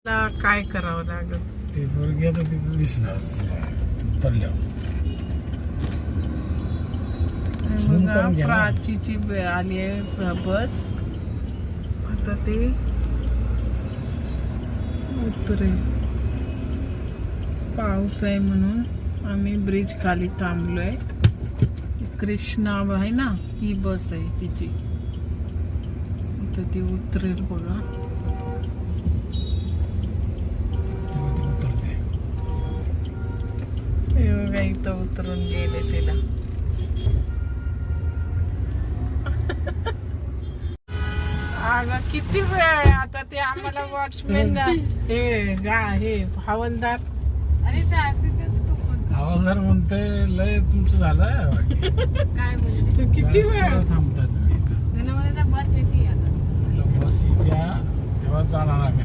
काय करावं लागेल ते पोरगी आता तिथे दिसणार उतरल्यावर. Zoom बघा, करून घ्या ना. प्राचीची आली आहे बस. आता ते उतरेल. पाऊस आहे म्हणून आम्ही ब्रिज खाली थांबलोय. कृष्णा आहे ना, ही बस आहे तिची. आता ती उतरेल बघा. उतरते. हे बघा, इथं उतरून गेले तिला. अगं किती वेळ आहे आता. ते आम्हाला वॉचमॅन हे हवालदार. अरे ट्रॅफिक हवालदार म्हणते लय तुमचं झालं काय म्हणते तू किती वेळ थांबतात तुम्ही इथं. बस येते आता. बस येत्या तेव्हा जाणार आम्ही.